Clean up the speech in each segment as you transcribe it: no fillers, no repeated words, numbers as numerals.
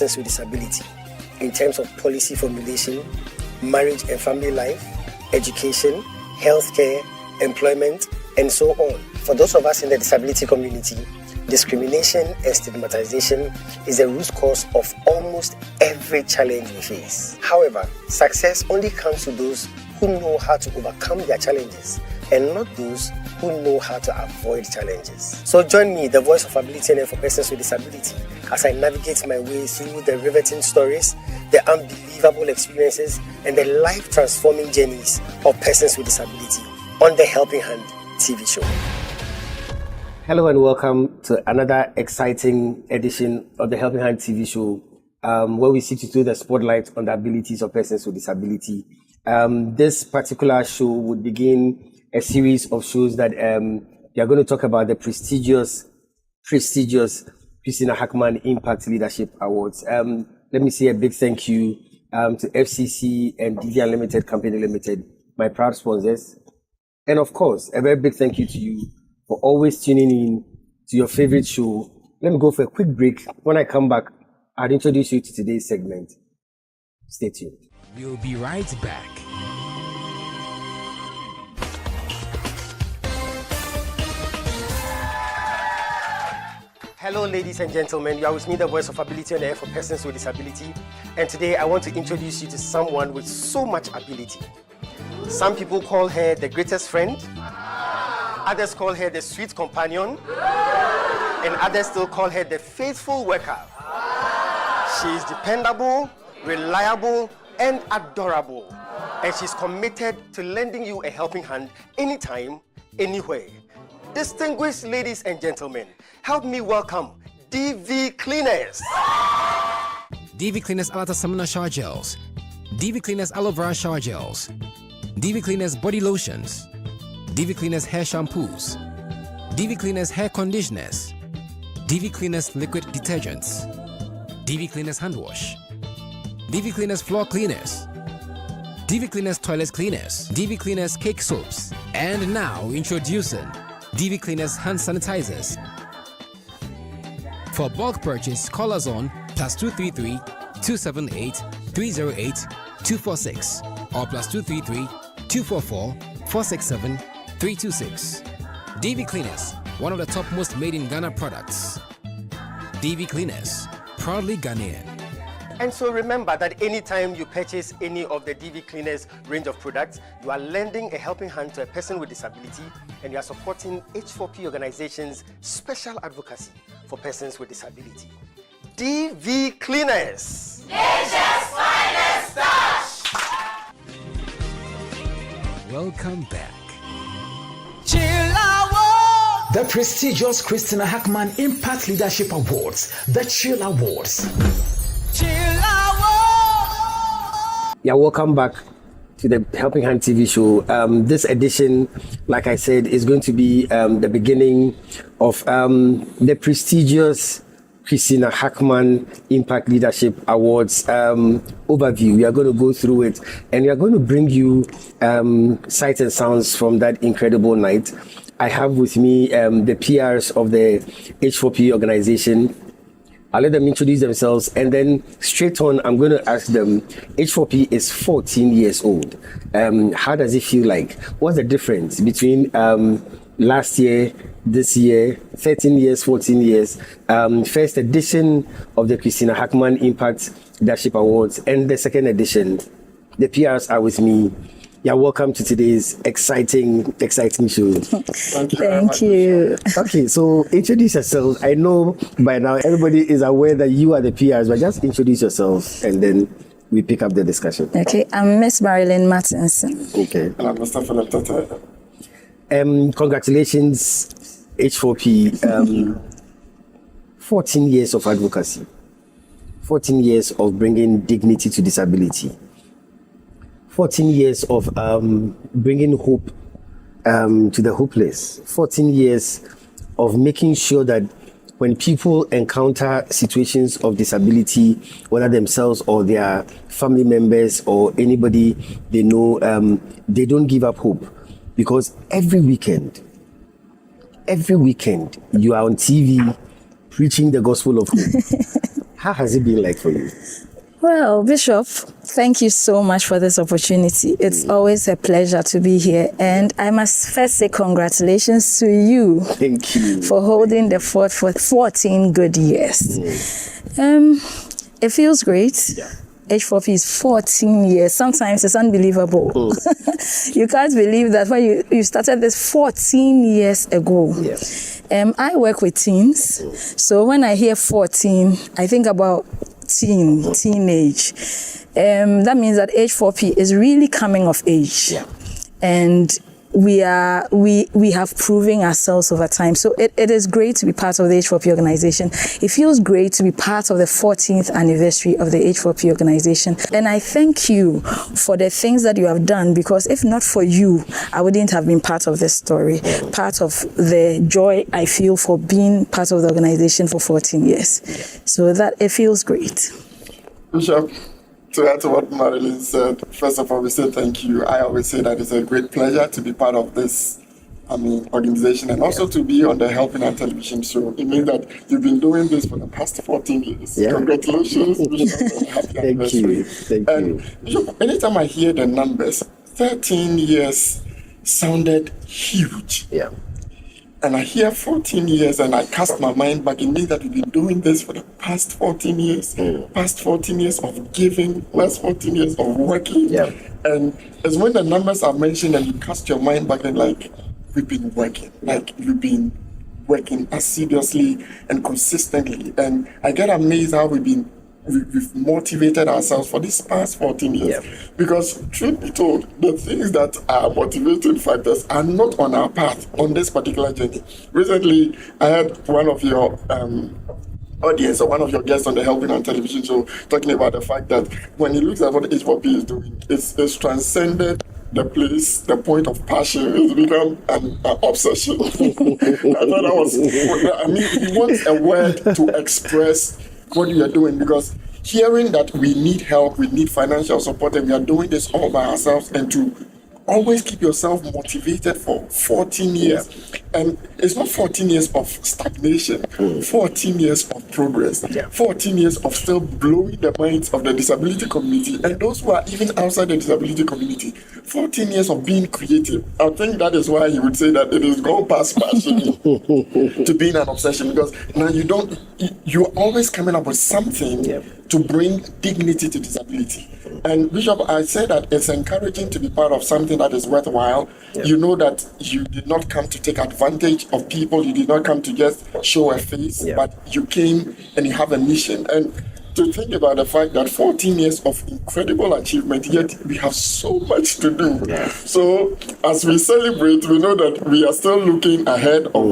persons with disability in terms of policy formulation, marriage and family life, education, healthcare, employment, and so on. For those of us in the disability community, discrimination and stigmatization is the root cause of almost every challenge we face. However, success only comes to those who know how to overcome their challenges and not those who know how to avoid challenges. So join me, the voice of ability and for persons with disability, as I navigate my way through the riveting stories, the unbelievable experiences, and the life-transforming journeys of persons with disability on the Helping Hand TV show. Hello and welcome to another exciting edition of the Helping Hand TV show, where we seek to throw the spotlight on the abilities of persons with disability. This particular show would begin a series of shows that we are going to talk about the prestigious C.H.I.L Impact Leadership Awards. Let me say a big thank you to FCC and DV Unlimited Company Limited, my proud sponsors. And of course, a very big thank you to you for always tuning in to your favorite show. Let me go for a quick break. When I come back, I'll introduce you to today's segment. Stay tuned. We'll be right back. Hello, ladies and gentlemen. You are with me, the voice of ability on air for persons with disability. And today I want to introduce you to someone with so much ability. Some people call her the greatest friend. Others call her the sweet companion. And others still call her the faithful worker. She is dependable, reliable, and adorable. And she's committed to lending you a helping hand anytime, anywhere. Distinguished ladies and gentlemen, help me welcome DV Cleaners. DV Cleaners Alata Samana Shower Gels, DV Cleaners Aloe Vera Shower Gels, DV Cleaners Body Lotions, DV Cleaners Hair Shampoos, DV Cleaners Hair Conditioners, DV Cleaners Liquid Detergents, DV Cleaners Hand Wash, DV Cleaners Floor Cleaners, DV Cleaners Toilet Cleaners, DV Cleaners Cake Soaps, and now introducing DV Cleaners Hand Sanitizers. For bulk purchase, call us on +233 278 308 246 or +233 244 467 326. DV Cleaners, one of the top most made in Ghana products. DV Cleaners, proudly Ghanaian. And so remember that anytime you purchase any of the DV Cleaners range of products, you are lending a helping hand to a person with disability, and you are supporting H4P Organization's special advocacy for persons with disability. DV Cleaners, Nature's finest touch. Welcome back. C.H.I.L Awards. The prestigious Christina Hackman Impact Leadership Awards, the C.H.I.L Awards. C.H.I.L Awards. Yeah, welcome back to the Helping Hand TV show. This edition, like I said, is going to be the beginning of the prestigious Christina Hackman Impact Leadership Awards overview. We are going to go through it, and we are going to bring you sights and sounds from that incredible night. I have with me the PRs of the H4P Organization. I'll let them introduce themselves, and then straight on, I'm going to ask them, H4P is 14 years old. How does it feel like? What's the difference between last year, this year, 13 years, 14 years, first edition of the Christina Hackman Impact Leadership Awards, and the second edition? The PRs are with me. Yeah, welcome to today's exciting show. Thank you. Okay, so introduce yourself. I know by now everybody is aware that you are the PRs, but just introduce yourself and then we pick up the discussion. Okay, I'm Miss Marilyn Martinson. Okay. And I'm Mr. Philip Tata. Congratulations, H4P. 14 years of advocacy. 14 years of bringing dignity to disability. 14 years of bringing hope to the hopeless. 14 years of making sure that when people encounter situations of disability, whether themselves or their family members or anybody they know, they don't give up hope. Because every weekend, you are on TV preaching the gospel of hope. How has it been like for you? Well, Bishop, thank you so much for this opportunity. It's always a pleasure to be here. And I must first say congratulations to you. Thank you. For holding the fort for 14 good years. It feels great. Yeah. H4P is 14 years. Sometimes it's unbelievable. You can't believe that when you started this 14 years ago. Yes. I work with teens. So when I hear 14, I think about teenage. That means that H4P is really coming of age. Yeah. And we have proven ourselves over time. So it is great to be part of the H4P organization. It feels great to be part of the 14th anniversary of the H4P organization. And I thank you for the things that you have done, because if not for you, I wouldn't have been part of this story, part of the joy I feel for being part of the organization for 14 years. So that it feels great. Bishop, to add to what Marilyn said, first of all, we say thank you. I always say that it's a great pleasure to be part of this organization, and also to be on the Helping Hand television show. It means that you've been doing this for the past 14 years. Yeah. Congratulations, Bishop. Happy anniversary. Thank you. Bishop, anytime I hear the numbers, 13 years sounded huge. Yeah. And I hear 14 years and I cast my mind back. It means that we've been doing this for the past 14 years, past 14 years of giving, past 14 years of working. Yeah. And it's when the numbers are mentioned and you cast your mind back and like, we've been working, like you've been working assiduously and consistently. And I get amazed how we've motivated ourselves for these past 14 years. Yeah. Because truth be told, the things that are motivating factors are not on our path on this particular journey. Recently, I had one of your audience or one of your guests on the Helping Hand television show talking about the fact that when he looks at what H4P is doing, it's transcended the place, the point of passion. It's become an obsession. I thought that was, I mean, he wants a word to express what we are doing, because hearing that we need help, we need financial support, and we are doing this all by ourselves, and to always keep yourself motivated for 14 years. And it's not 14 years of stagnation, 14 years of progress, 14 years of still blowing the minds of the disability community and those who are even outside the disability community. 14 years of being creative. I think that is why you would say that it is gone past passion to being an obsession, because now you're always coming up with something to bring dignity to disability. And Bishop, I say that it's encouraging to be part of something that is worthwhile. You know that you did not come to take advantage of people. You did not come to just show a face, but you came and you have a mission. And to think about the fact that 14 years of incredible achievement, yet we have so much to do. So as we celebrate, we know that we are still looking ahead of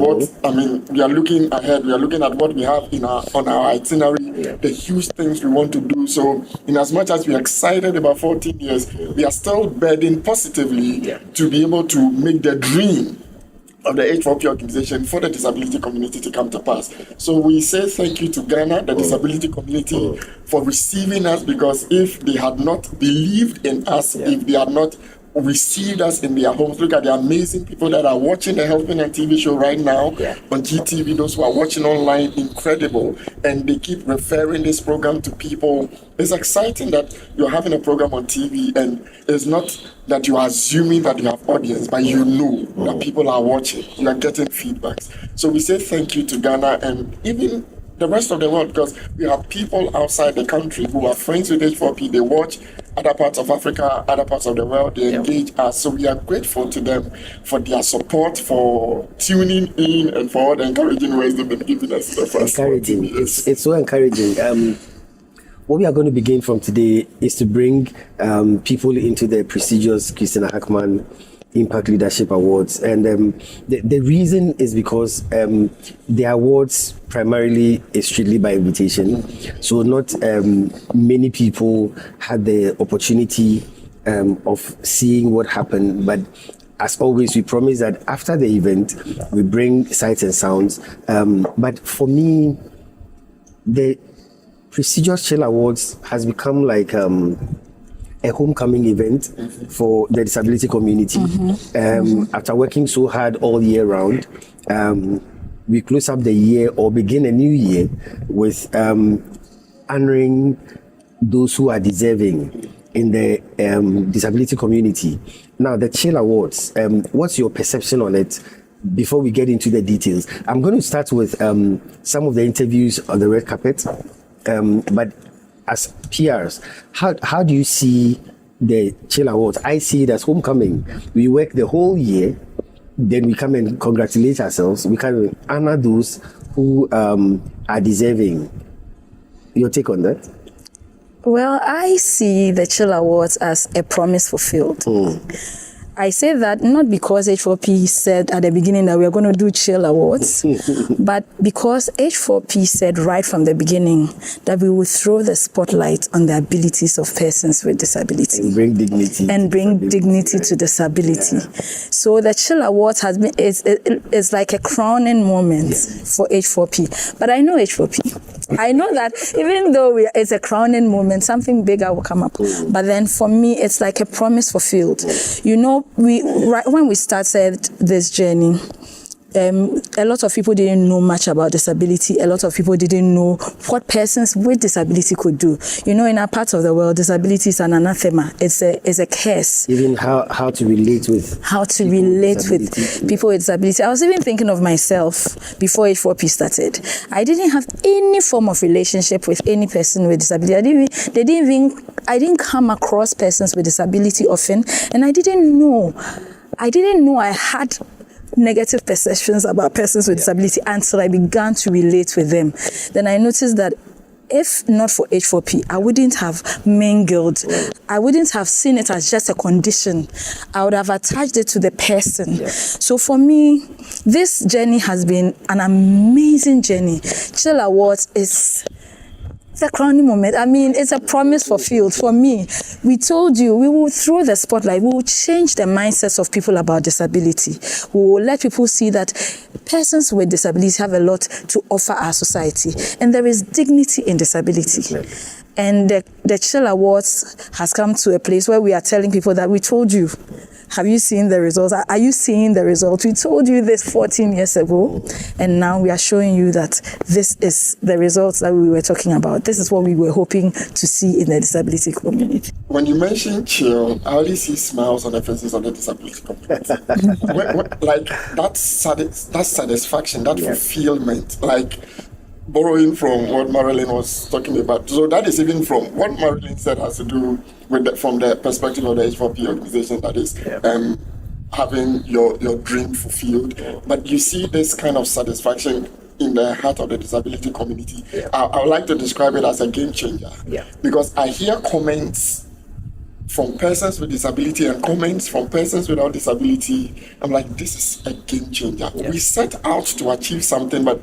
we are looking ahead. We are looking at what we have on our itinerary, the huge things we want to do. So in as much as we are excited about 14 years, we are still burdened positively to be able to make the dream of the H4P organization for the disability community to come to pass. So we say thank you to Ghana, the disability community, for receiving us, because if they had not believed in us, if they had not received us in their homes, look at the amazing people that are watching the Helping Hand TV show right now on GTV, those who are watching online, incredible. And they keep referring this program to people. It's exciting that you're having a program on TV, and it's not that you are assuming that you have audience, but you know that people are watching, you are getting feedbacks. So we say thank you to Ghana and even the rest of the world, because we have people outside the country who are friends with H4P. They watch other parts of Africa, other parts of the world, they engage us. So we are grateful to them for their support, for tuning in, and for all the encouraging words they've been giving us the first 14 years. It's so encouraging. What we are going to begin from today is to bring people into the prestigious Christina Hackman Impact Leadership Awards. And the reason is because the awards primarily is strictly by invitation. So not many people had the opportunity of seeing what happened. But as always, we promise that after the event, we bring sights and sounds. But for me, the prestigious C.H.I.L Awards has become like a homecoming event for the disability community. After working so hard all year round, we close up the year or begin a new year with a honoring those who are deserving in the disability community. Now, the C.H.I.L Awards, what's your perception on it before we get into the details? I'm going to start with some of the interviews on the red carpet, but as PRs, how do you see the C.H.I.L Awards? I see it as homecoming. We work the whole year, then we come and congratulate ourselves. We come and honor those who are deserving. Your take on that? Well, I see the C.H.I.L Awards as a promise fulfilled. I say that not because H4P said at the beginning that we are going to do C.H.I.L Awards, but because H4P said right from the beginning that we will throw the spotlight on the abilities of persons with disability. And bring dignity. And bring dignity to disability. So the C.H.I.L Awards has been, it's like a crowning moment for H4P. But I know H4P. I know that even though it's a crowning moment, something bigger will come up. But then for me, it's like a promise fulfilled. You know, when we started this journey, a lot of people didn't know much about disability. A lot of people didn't know what persons with disability could do. You know, in our part of the world, disability is an anathema. It's a curse. Even how to relate with people with disability. I was even thinking of myself before H4P started. I didn't have any form of relationship with any person with disability. I didn't come across persons with disability often, and I didn't know I had negative perceptions about persons with disability until I began to relate with them. Then I noticed that if not for H4P, I wouldn't have mingled. I wouldn't have seen it as just a condition. I would have attached it to the person. So for me, this journey has been an amazing journey. C.H.I.L Awards is the crowning moment. I mean, it's a promise fulfilled for me. We told you we will throw the spotlight. We will change the mindsets of people about disability. We will let people see that persons with disabilities have a lot to offer our society, and there is dignity in disability. And the C.H.I.L Awards has come to a place where we are telling people that we told you. Have you seen the results? Are you seeing the results? We told you this 14 years ago, and now we are showing you that this is the results that we were talking about. This is what we were hoping to see in the disability community. When you mention C.H.I.L, I only see smiles on the faces of the disability community. Like that satisfaction, that fulfillment, like borrowing from what Marilyn was talking about. So that is even from what Marilyn said has to do with from the perspective of the H4P organization, that is having your dream fulfilled. But you see this kind of satisfaction in the heart of the disability community. I would like to describe it as a game changer. Because I hear comments from persons with disability and comments from persons without disability. I'm like, this is a game changer. We set out to achieve something, but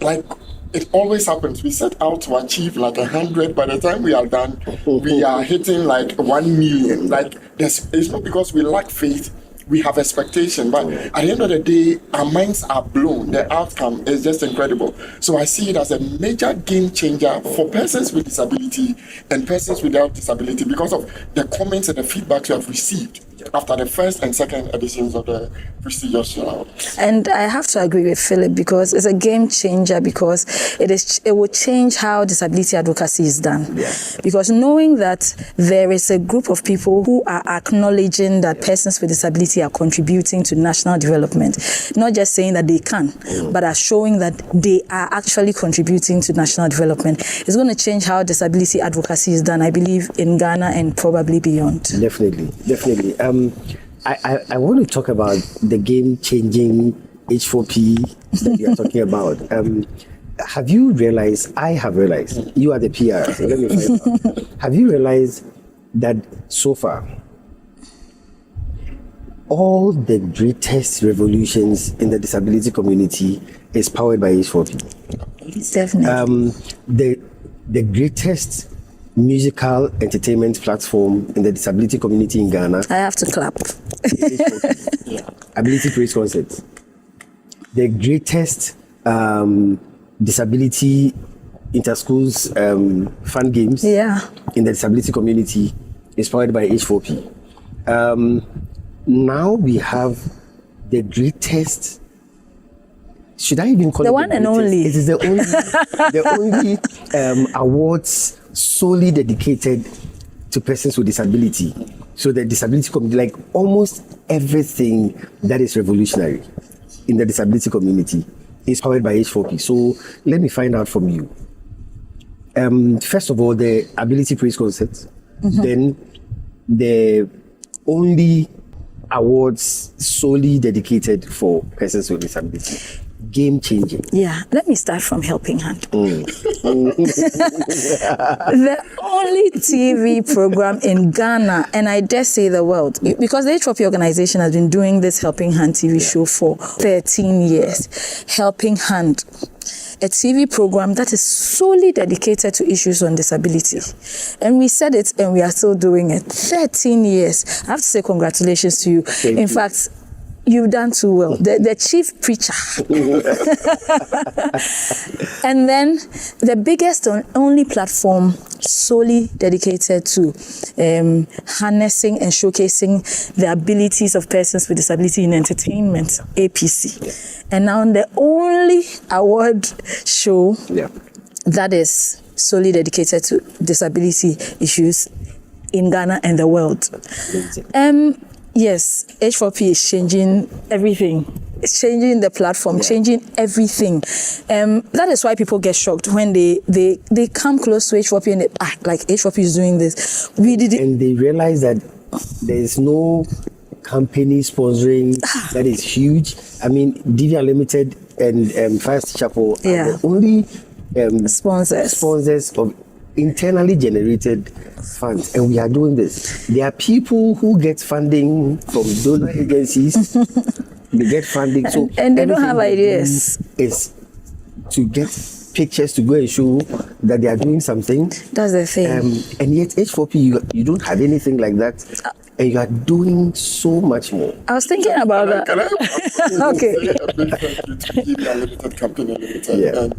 like it always happens, we set out to achieve like 100. By the time we are done, we are hitting like 1 million. Like it's not because we lack faith, we have expectation, but at the end of the day, our minds are blown. The outcome is just incredible. So I see it as a major game changer for persons with disability and persons without disability because of the comments and the feedback you have received after the first and second editions of the prestigious C.H.I.L. And I have to agree with Philip because it's a game changer because it will change how disability advocacy is done. Because knowing that there is a group of people who are acknowledging that persons with disability are contributing to national development, not just saying that they can, but are showing that they are actually contributing to national development, it's going to change how disability advocacy is done, I believe, in Ghana and probably beyond. Definitely. I want to talk about the game-changing H4P that you are talking about. Have you realized, I have realized, you are the PR, so let me find out. Have you realized that so far, all the greatest revolutions in the disability community is powered by H4P? Definitely. The greatest musical entertainment platform in the disability community in Ghana. I have to clap. Ability Praise Concerts. The greatest disability inter-schools fun games in the disability community is powered by H4P. Now we have the greatest. Should I even call it the one and only? It is the only awards solely dedicated to persons with disability. So the disability community, like almost everything that is revolutionary in the disability community is powered by H4P. So let me find out from you. First of all, the ability praise concert, then the only awards solely dedicated for persons with disability. Game changing. Yeah, let me start from Helping Hand. The only TV program in Ghana, and I dare say the world, because the H4P organization has been doing this Helping Hand TV show for 13 years. Helping Hand, a TV program that is solely dedicated to issues on disability. And we said it and we are still doing it. 13 years. I have to say congratulations to you. In fact, you've done too well. The chief preacher. And then the biggest and only platform solely dedicated to harnessing and showcasing the abilities of persons with disability in entertainment, APC. And now the only award show that is solely dedicated to disability issues in Ghana and the world. Yes, H4P is changing everything. It's changing the platform, changing everything. That is why people get shocked when they come close to H4P and they, like H4P is doing this. We did it. And they realize that there is no company sponsoring that is huge. I mean, DV Unlimited and Fire Chapel are the only sponsors of internally generated funds, and we are doing this. There are people who get funding from donor agencies. They get funding, and they don't have ideas. Is to get pictures to go and show that they are doing something. That's the thing. And yet H4P, you don't have anything like that, and you are doing so much more. I was thinking about that. Can I Okay. say a big thank you to DV Unlimited Company Limited and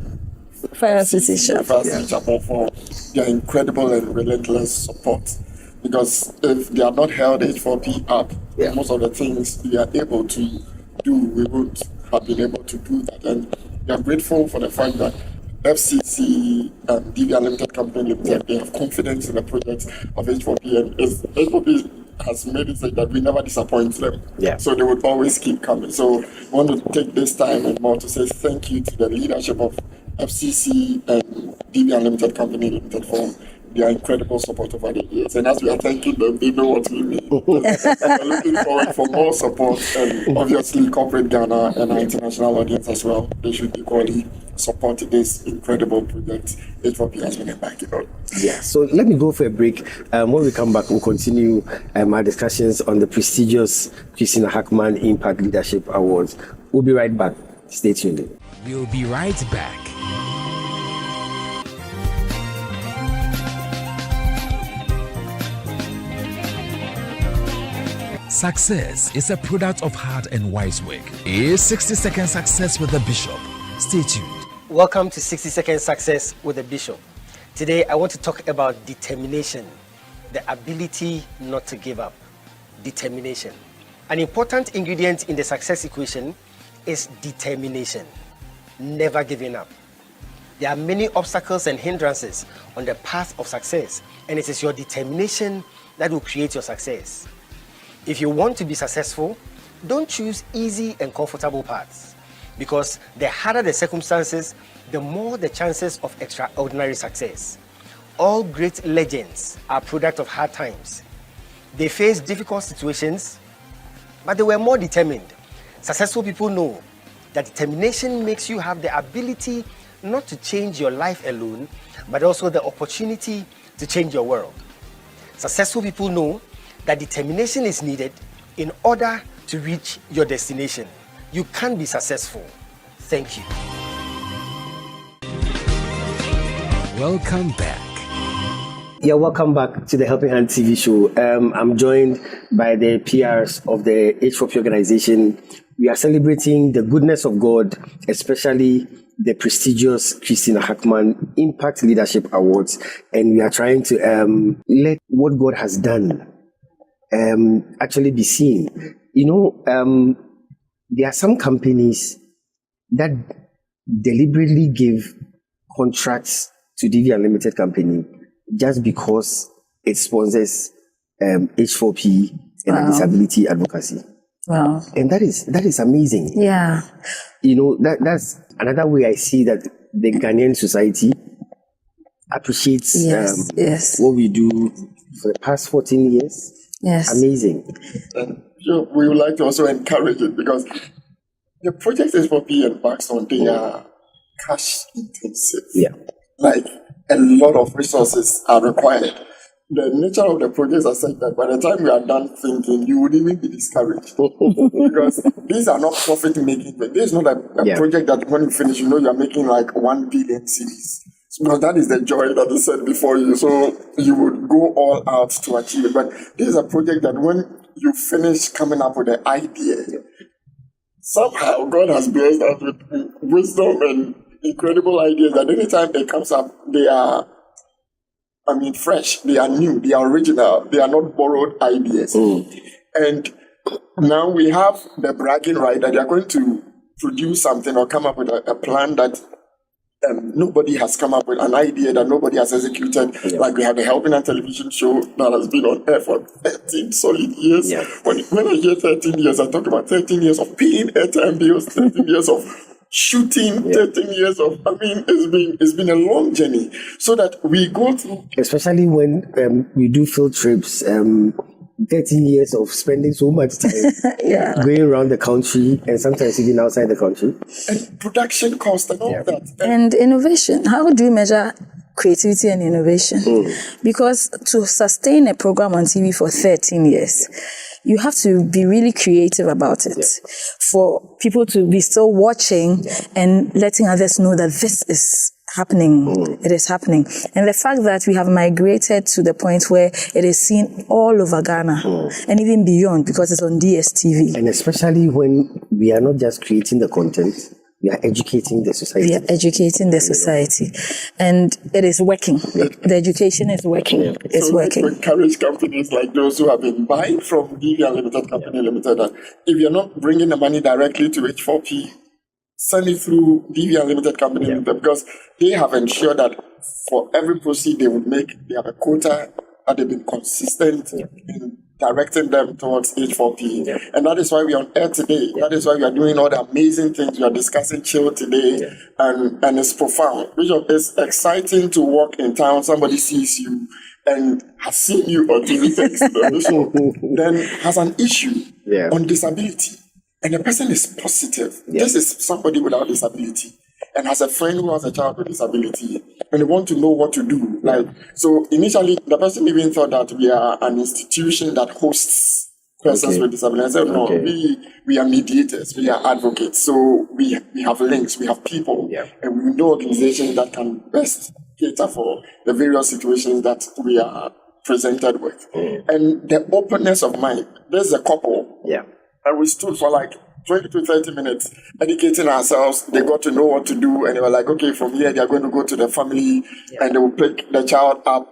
Fire City Chapel for their incredible and relentless support. Because if they are not held H4P up, most of the things we are able to do, we would have been able to do that. And we are grateful for the fact that FCC and DV Unlimited Company Limited, they have confidence in the project of H4P, and H4P has made it so that we never disappoint them. So they would always keep coming. So I want to take this time and more to say thank you to the leadership of FCC and DV Unlimited Company Limited for their incredible support over the years. And as we are thanking them, they know what we mean. We're looking forward for more support, and obviously corporate Ghana and our international audience as well. They should equally support this incredible project H4P has been embarking on. So let me go for a break. When we come back, we'll continue our discussions on the prestigious Christina Hackman Impact Leadership Awards. We'll be right back. Stay tuned. We'll be right back. Success is a product of hard and wise work. Is 60-second success with the Bishop. Stay tuned. Welcome to 60-second success with the Bishop. Today I want to talk about determination, the ability not to give up. Determination. An important ingredient in the success equation is determination, never giving up. There are many obstacles and hindrances on the path of success, and it is your determination that will create your success. If you want to be successful, don't choose easy and comfortable paths, because the harder the circumstances, the more the chances of extraordinary success. All great legends are a product of hard times. They faced difficult situations, but they were more determined. Successful people know that determination makes you have the ability not to change your life alone, but also the opportunity to change your world. Successful people know that determination is needed in order to reach your destination. You can be successful. Thank you. Welcome back. Welcome back to the Helping Hand TV show. I'm joined by the PRs of the H4P organization. We are celebrating the goodness of God, especially the prestigious Christina Hackman Impact Leadership Awards, and we are trying to let what God has done actually be seen. There are some companies that deliberately give contracts to DV Unlimited Company just because it sponsors H4P and disability advocacy. Wow. And that is amazing. Yeah. You know, that's another way I see that the Ghanaian society appreciates what we do for the past 14 years. Yes. Amazing. So we would like to also encourage it because the project H4P and Baxton, they are cash intensive. Yeah. Like a lot of resources are required. The nature of the projects are such that by the time you are done thinking, you would even be discouraged. Because these are not profit making. This is not a project that when you finish, you know you are making like 1 billion cedis. Because that is the joy that is set before you. So you would go all out to achieve it. But this is a project that when you finish coming up with an idea, somehow God has blessed us with wisdom and incredible ideas that anytime it comes up, they are, fresh, they are new, they are original, they are not borrowed ideas. And now we have the bragging right that they are going to produce something or come up with a plan that nobody has come up with, an idea that nobody has executed. Like we have the Helping Hand television show that has been on air for 13 solid years. When I hear 13 years, I talk about 13 years of paying airtime bills, 13 years of shooting, 13 years of, it's been a long journey. So that we go through. Especially when we do field trips, 13 years of spending so much time going around the country and sometimes even outside the country. And production cost and all that. And innovation. How do you measure creativity and innovation? Because to sustain a program on TV for 13 years, you have to be really creative about it for people to be still watching and letting others know that this is happening. It is happening. And the fact that we have migrated to the point where it is seen all over Ghana and even beyond because it's on DSTV. And especially when we are not just creating the content, we are educating the society. We are educating the society. And it is working. The education is working. It's working. To encourage companies like those who have been buying from DV Unlimited Company Limited, that if you're not bringing the money directly to H4P, send it through DV Unlimited Company Limited, because they have ensured that for every proceed they would make, they have a quota, and they've been consistent in directing them towards H4P. And that is why we are on air today. That is why we are doing all the amazing things. We are discussing C.H.I.L today, and it's profound. Bishop, it's exciting to walk in town, somebody sees you and has seen you on TV, then has an issue on disability. And the person is positive. This is somebody without disability and has a friend who has a child with disability, and they want to know what to do. So initially, the person even thought that we are an institution that hosts persons with disability. I said, no, we are mediators, we are advocates. So we have links, we have people, and we know organizations that can best cater for the various situations that we are presented with. And the openness of mind. There's a couple. And we stood for like 20 to 30 minutes educating ourselves. They got to know what to do, and they were like, okay, from here they are going to go to the family and they will pick the child up.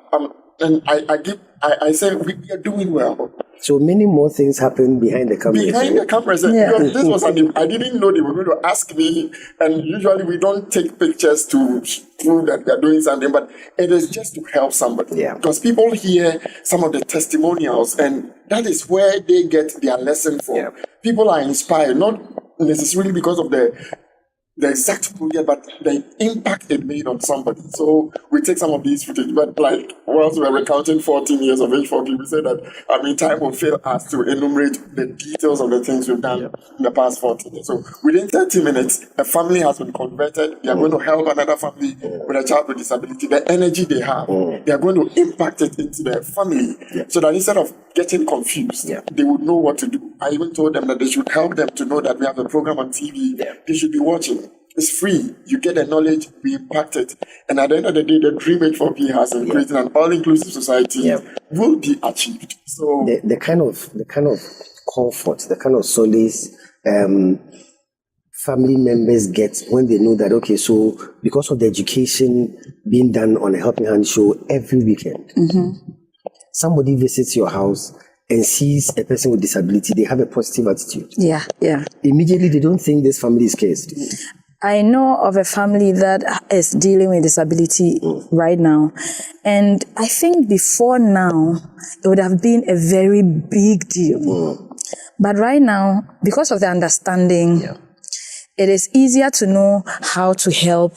And I say we are doing well. So many more things happen behind the camera. Behind the cameras. Because this was I didn't know they were going to ask me, and usually we don't take pictures to prove that we are doing something, but it is just to help somebody. Because people hear some of the testimonials, and that is where they get their lesson from. People are inspired, not necessarily because of the exact project, but the impact it made on somebody. So we take some of these footage, but like whilst we were recounting 14 years of H4P, we said that time will fail us to enumerate the details of the things we've done in the past 14 years. So within 30 minutes, a family has been converted. They are going to help another family with a child with disability. The energy they have, they are going to impact it into their family, so that instead of getting confused, they would know what to do. I even told them that they should help them to know that we have a program on TV. They should be watching. It's free. You get the knowledge, we impact it. And at the end of the day, the dream H4P has in creating an all-inclusive society will be achieved. So the kind of comfort, the kind of solace family members get when they know that, okay, so because of the education being done on a Helping Hand show every weekend, somebody visits your house and sees a person with disability, they have a positive attitude. Yeah. Immediately, they don't think this family is cursed. I know of a family that is dealing with disability right now. And I think before now, it would have been a very big deal. But right now, because of the understanding, it is easier to know how to help,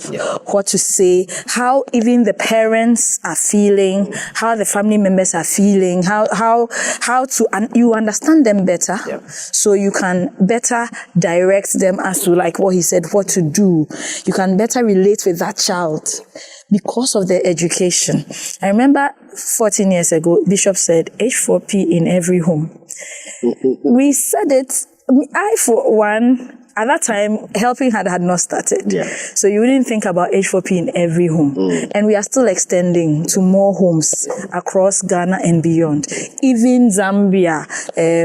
what to say, how even the parents are feeling, how the family members are feeling, how to, and you understand them better, so you can better direct them as to, like what he said, what to do. You can better relate with that child because of their education. I remember 14 years ago, Bishop said, H4P in every home. We said it, I for one, at that time, helping had not started. So you wouldn't think about H4P in every home. And we are still extending to more homes across Ghana and beyond. Even Zambia,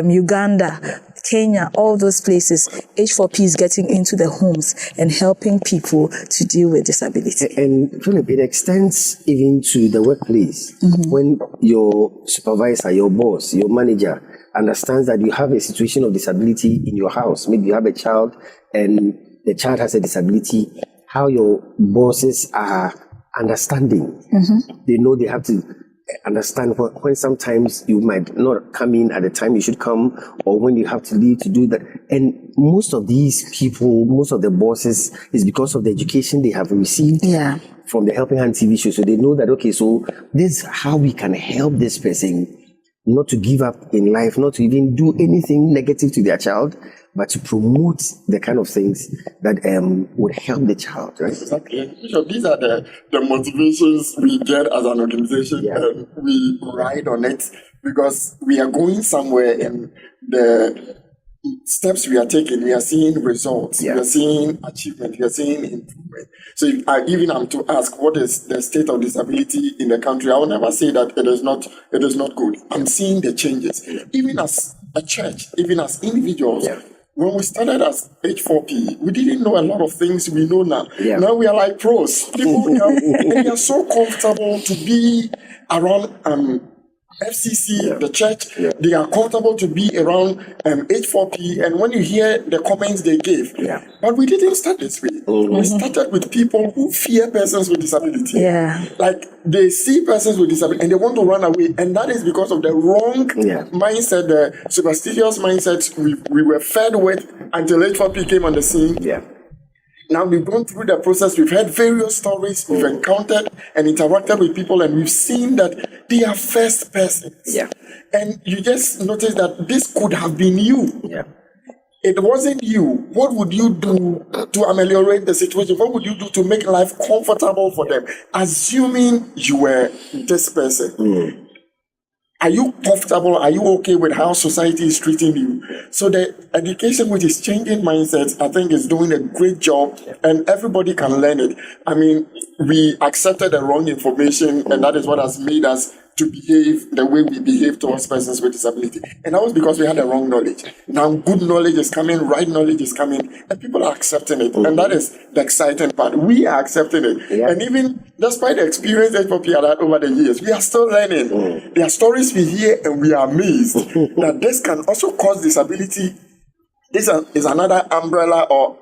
Uganda, Kenya, all those places, H4P is getting into the homes and helping people to deal with disability. And Philip, it extends even to the workplace. When your supervisor, your boss, your manager understands that you have a situation of disability in your house. Maybe you have a child and the child has a disability. How your bosses are understanding. They know they have to understand when sometimes you might not come in at the time you should come, or when you have to leave to do that. And most of these people, most of the bosses, is because of the education they have received from the Helping Hand TV show. So they know that, okay, so this is how we can help this person not to give up in life, not to even do anything negative to their child, but to promote the kind of things that would help the child, right? Exactly. So these are the motivations we get as an organization, and we ride on it because we are going somewhere, and the steps we are taking, we are seeing results, we are seeing achievement, we are seeing improvement. So if even I'm to ask what is the state of disability in the country, I will never say that it is not good. I'm seeing the changes. Even as a church, even as individuals, when we started as H4P, we didn't know a lot of things we know now. Now we are like pros. People come and they are so comfortable to be around FCC, the church. They are comfortable to be around H4P, and when you hear the comments they gave, but we didn't start this way. We started with people who fear persons with disability. Like they see persons with disability and they want to run away, and that is because of the wrong mindset, the superstitious mindset we were fed with until H4P came on the scene. Now we've gone through the process, we've heard various stories, we've encountered and interacted with people, and we've seen that they are first persons. And you just notice that this could have been you. It wasn't you. What would you do to ameliorate the situation? What would you do to make life comfortable for them? Assuming you were this person. Are you comfortable? Are you okay with how society is treating you? So the education, which is changing mindsets, I think is doing a great job, and everybody can learn it. I mean, we accepted the wrong information, and that is what has made us to behave the way we behave towards persons with disability. And that was because we had the wrong knowledge. Now good knowledge is coming, right knowledge is coming, and people are accepting it. And that is the exciting part. We are accepting it. And even despite the experience that people had over the years, we are still learning. There are stories we hear and we are amazed that this can also cause disability. This is another umbrella or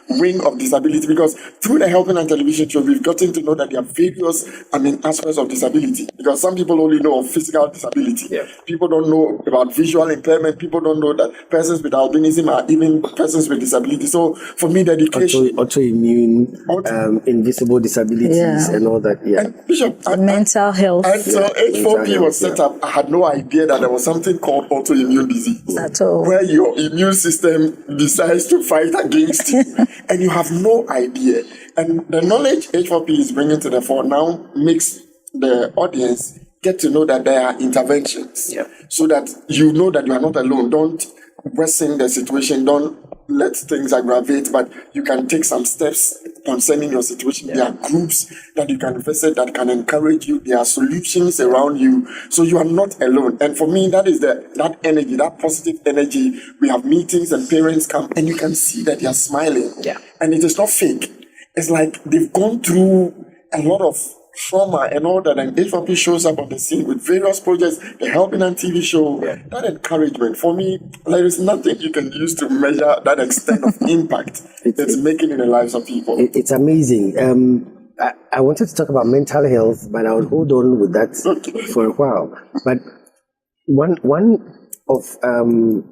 wing of disability, because through the Helping Hand television show, we've gotten to know that there are various, aspects of disability. Because some people only know of physical disability. People don't know about visual impairment. People don't know that persons with albinism are even persons with disability. So for me, the education, autoimmune, invisible disabilities, and all that. And Bishop, mental health. Until H4P was set up, I had no idea that there was something called autoimmune disease, at all, where your immune system decides to fight against and you have no idea. And the knowledge H4P is bringing to the fore now makes the audience get to know that there are interventions, so that you know that you are not alone. Don't worsen the situation. Don't let things aggravate, but you can take some steps concerning your situation. There are groups that you can visit that can encourage you. There are solutions around you, so you are not alone. And for me, that is that energy, that positive energy. We have meetings and parents come, and you can see that they are smiling. And it is not fake. It's like they've gone through a lot of trauma and all that, and H4P shows up on the scene with various projects, the Helping Hand TV show, that encouragement, for me, there is nothing you can use to measure that extent of impact it's making in the lives of people. It's amazing. I wanted to talk about mental health, but I would hold on with that for a while. But one of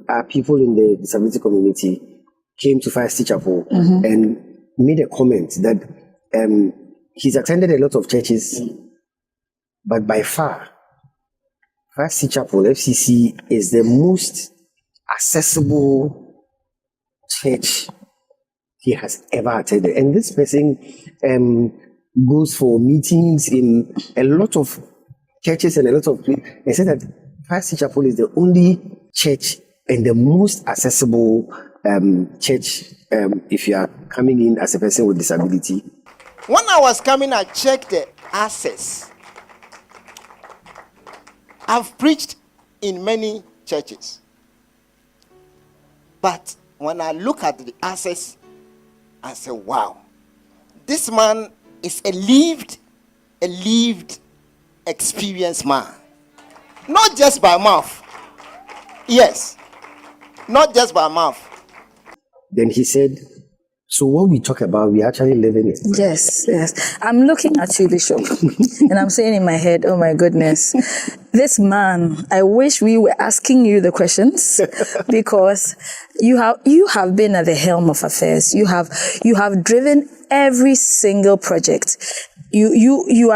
our people in the disability community came to C.H.I.L and made a comment that he's attended a lot of churches, but by far, C.H.I.L FCC is the most accessible church he has ever attended. And this person goes for meetings in a lot of churches and a lot of places. They said that C.H.I.L is the only church and the most accessible church if you are coming in as a person with disability. When I was coming, I checked the access. I've preached in many churches. But when I look at the access, I say, wow, this man is a lived experienced man. Not just by mouth. Yes. Not just by mouth. Then he said, so what we talk about, we actually live in it. Yes. I'm looking at you, Bishop, and I'm saying in my head, oh my goodness, this man, I wish we were asking you the questions because you have been at the helm of affairs. You have driven every single project. You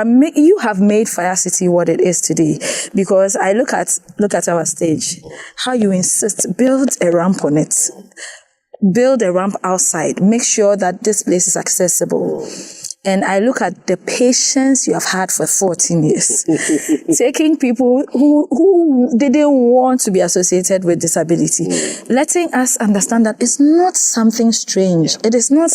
have made Fire City what it is today, because I look at our stage, how you insist, build a ramp on it. Build a ramp outside. Make sure that this place is accessible. And I look at the patience you have had for 14 years. Taking people who didn't want to be associated with disability. Letting us understand that it's not something strange. It is not...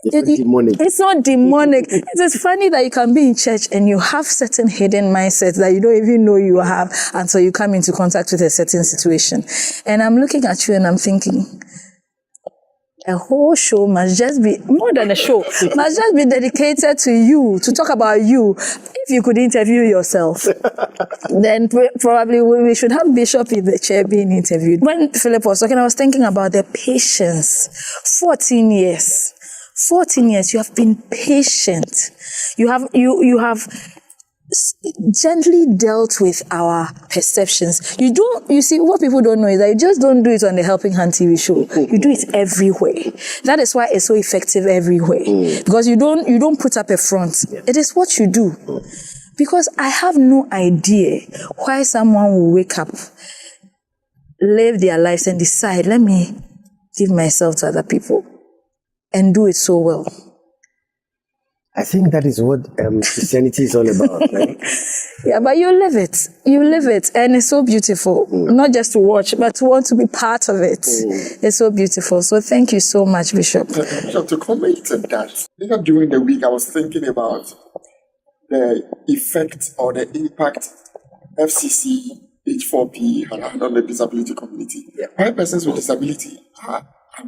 demonic. It's not demonic. It is funny that you can be in church and you have certain hidden mindsets that you don't even know you have until you come into contact with a certain situation. And I'm looking at you and I'm thinking... a whole show must just be, more than a show, must just be dedicated to you, to talk about you. If you could interview yourself, then probably we should have Bishop in the chair being interviewed. When Philip was talking, I was thinking about the patience. 14 years, you have been patient. You have gently dealt with our perceptions. You see, what people don't know is that you just don't do it on the Helping Hand TV show. You do it everywhere. That is why it's so effective everywhere. Because you don't put up a front. It is what you do. Because I have no idea why someone will wake up, live their lives and decide, let me give myself to other people and do it so well. I think that is what Christianity is all about. Right? Yeah, but you live it. And it's so beautiful. Not just to watch, but to want to be part of it. It's so beautiful. So thank you so much, Bishop. Bishop, to comment on that, during the week I was thinking about the effect or the impact FCC H4P had on the disability community. Why persons with disability are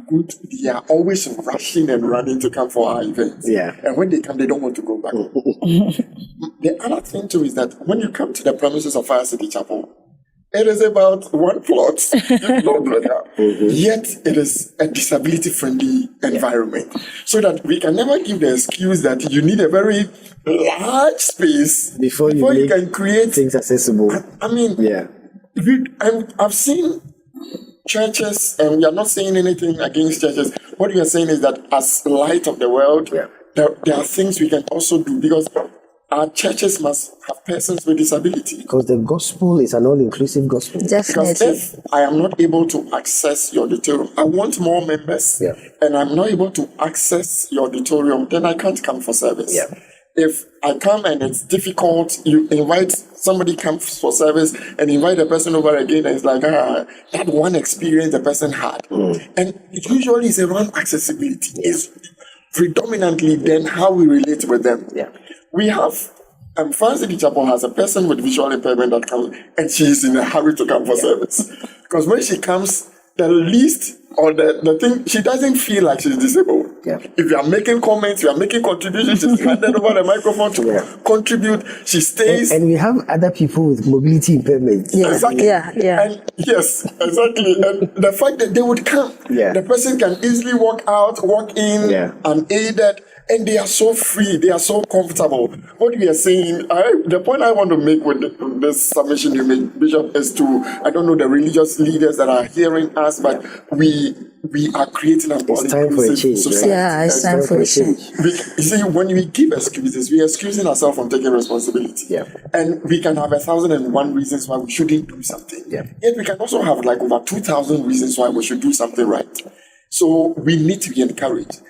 good, they are always rushing and running to come for our events. And when they come, they don't want to go back. The other thing too is that when you come to the premises of Fire City Chapel, it is about one plot, yet it is a disability-friendly environment. So that we can never give the excuse that you need a very large space before you can create things accessible. I mean, I've seen churches, and we are not saying anything against churches. What we are saying is that as light of the world, there are things we can also do, because our churches must have persons with disability. Because the gospel is an all-inclusive gospel. Definitely. Because if I am not able to access your auditorium, I want more members, and I'm not able to access your auditorium, then I can't come for service. If I come and it's difficult, you invite somebody comes for service and invite the person over again, and it's like, that one experience the person had. And it usually is around accessibility. It's predominantly then how we relate with them. We have, Fire City Chapel has a person with visual impairment that comes, and she is in a hurry to come for service. Because when she comes, the least or the thing, she doesn't feel like she's disabled. Yeah. If you are making comments, you are making contributions, she's handed over the microphone to contribute. She stays. And we have other people with mobility impairments. Yeah. Exactly. Yeah. And yes, exactly. And the fact that they would come, the person can easily walk out, walk in, unaided, and they are so free, they are so comfortable. What we are saying, the point I want to make with this submission you made, Bishop, is to, I don't know, the religious leaders that are hearing us, but we are creating a It's time for a change, society. right? Yeah, it's time for a change. You see, when we give excuses, we are excusing ourselves from taking responsibility. Yeah. And we can have 1,001 reasons why we shouldn't do something. Yeah. Yet we can also have like over 2,000 reasons why we should do something right. So we need to be encouraged.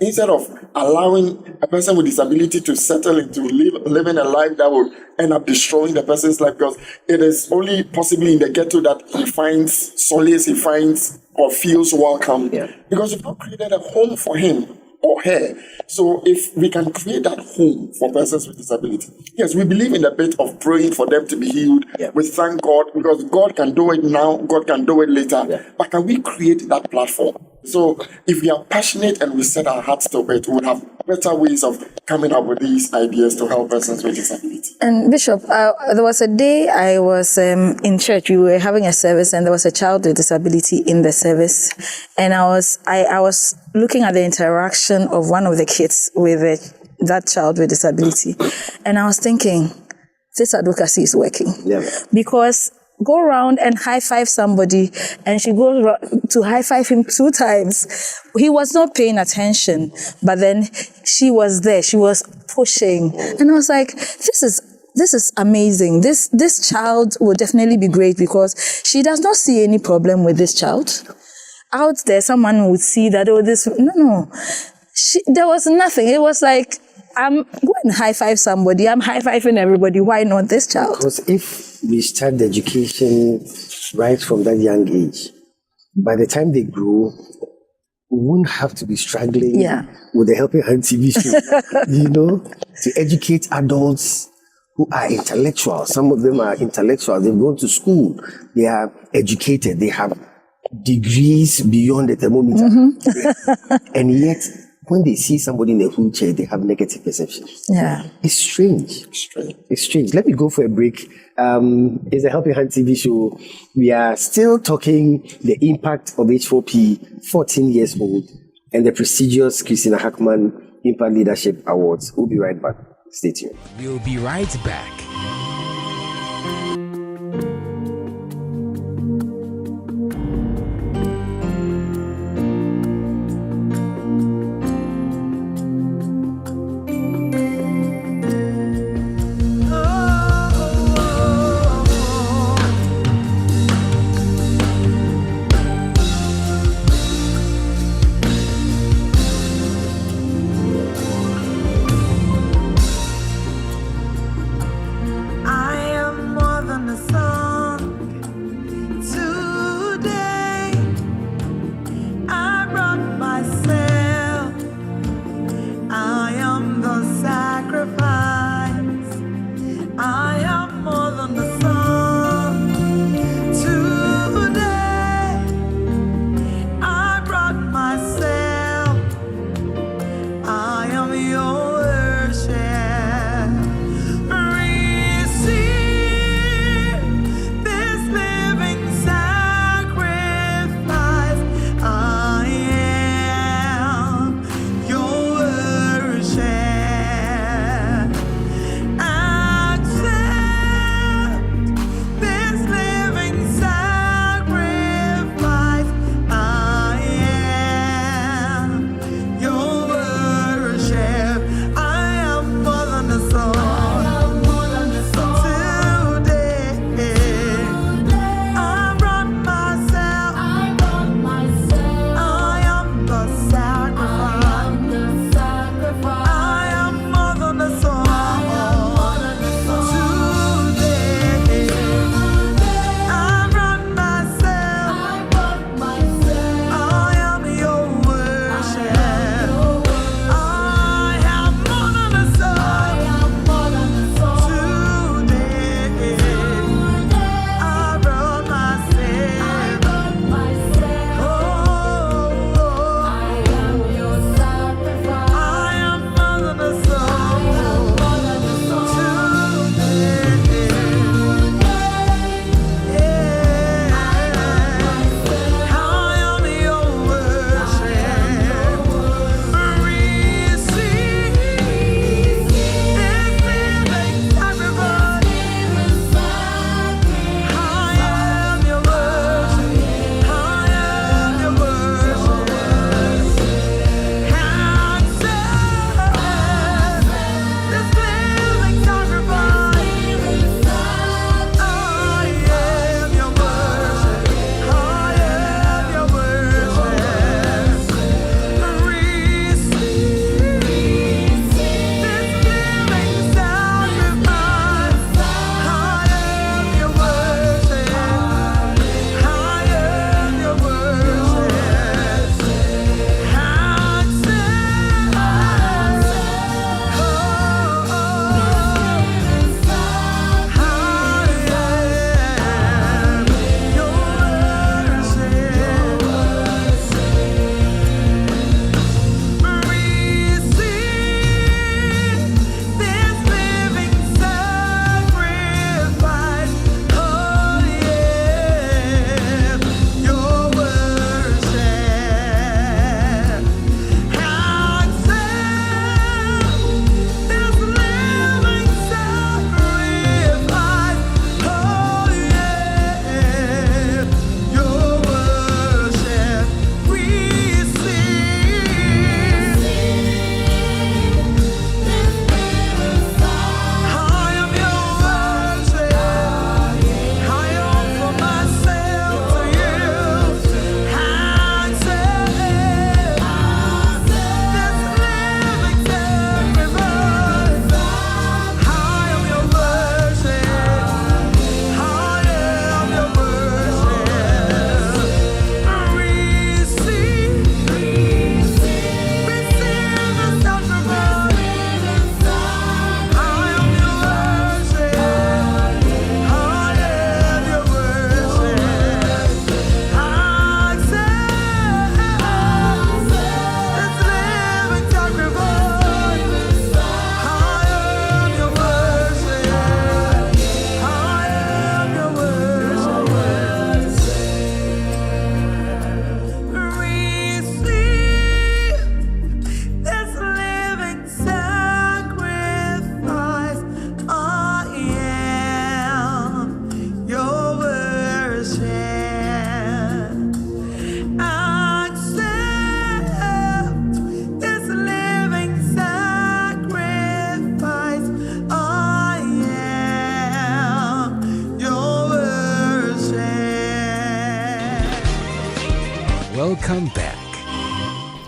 Instead of allowing a person with disability to settle into living a life that will end up destroying the person's life, because it is only possibly in the ghetto that he finds solace, he finds or feels welcome. Yeah. Because you've not created a home for him or her. So if we can create that home for persons with disability, yes, we believe in the bit of praying for them to be healed. Yeah. We thank God, because God can do it now, God can do it later. Yeah. But can we create that platform? So if we are passionate and we set our hearts to it, we would have better ways of coming up with these ideas to help persons with disability. And Bishop, there was a day I was in church. We were having a service, and there was a child with disability in the service. And I was looking at the interaction of one of the kids with that child with disability, and I was thinking, this advocacy is working. Yeah. Because go around and high five somebody, and she goes to high five him 2 times. He was not paying attention, but then she was there. She was pushing, and I was like, this is amazing. This child will definitely be great, because she does not see any problem with this child. Out there, someone would see that, there was nothing. It was like, I'm going to high five somebody. I'm high fiving everybody. Why not this child? Because if we start the education right from that young age, by the time they grow, we won't have to be struggling with the Helping Hand TV show, to educate adults who are intellectual. Some of them are intellectual. They've gone to school. They are educated. They have degrees beyond the thermometer. And yet, when they see somebody in a wheelchair, they have negative perceptions. Yeah. It's strange. It's strange. Let me go for a break. It's a Helping Hand TV show. We are still talking the impact of H4P, 14 years old, and the prestigious Christina Hackman Impact Leadership Awards. We'll be right back. Stay tuned. We'll be right back. come back.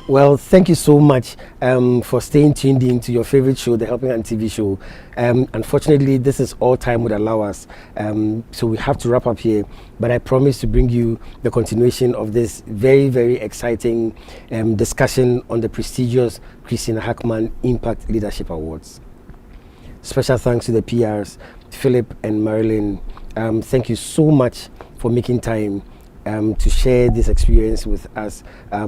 Well, thank you so much for staying tuned in to your favorite show, the Helping Hand TV show. Unfortunately, this is all time would allow us, so we have to wrap up here. But I promise to bring you the continuation of this very, very exciting discussion on the prestigious Christina Hackman Impact Leadership Awards. Special thanks to the PRs, Philip and Marilyn. Thank you so much for making time to share this experience with us.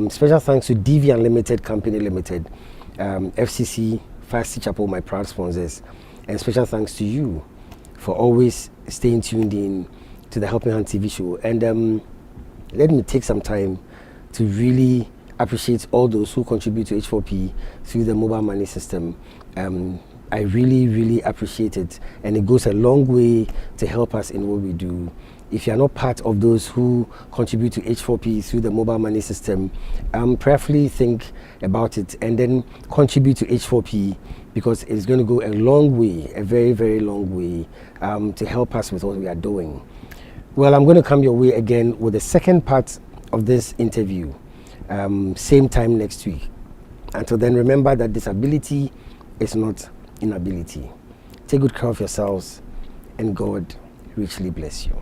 Special thanks to DV Unlimited Company Limited, FCC, Fast C.H.I.L, my proud sponsors, and special thanks to you for always staying tuned in to the Helping Hand TV show. And let me take some time to really appreciate all those who contribute to H4P through the mobile money system. I really, really appreciate it, and it goes a long way to help us in what we do. If you are not part of those who contribute to H4P through the mobile money system, prayerfully think about it and then contribute to H4P, because it's going to go a long way, a very, very long way, to help us with what we are doing. Well, I'm going to come your way again with the second part of this interview, same time next week. Until then, remember that disability is not inability. Take good care of yourselves, and God richly bless you.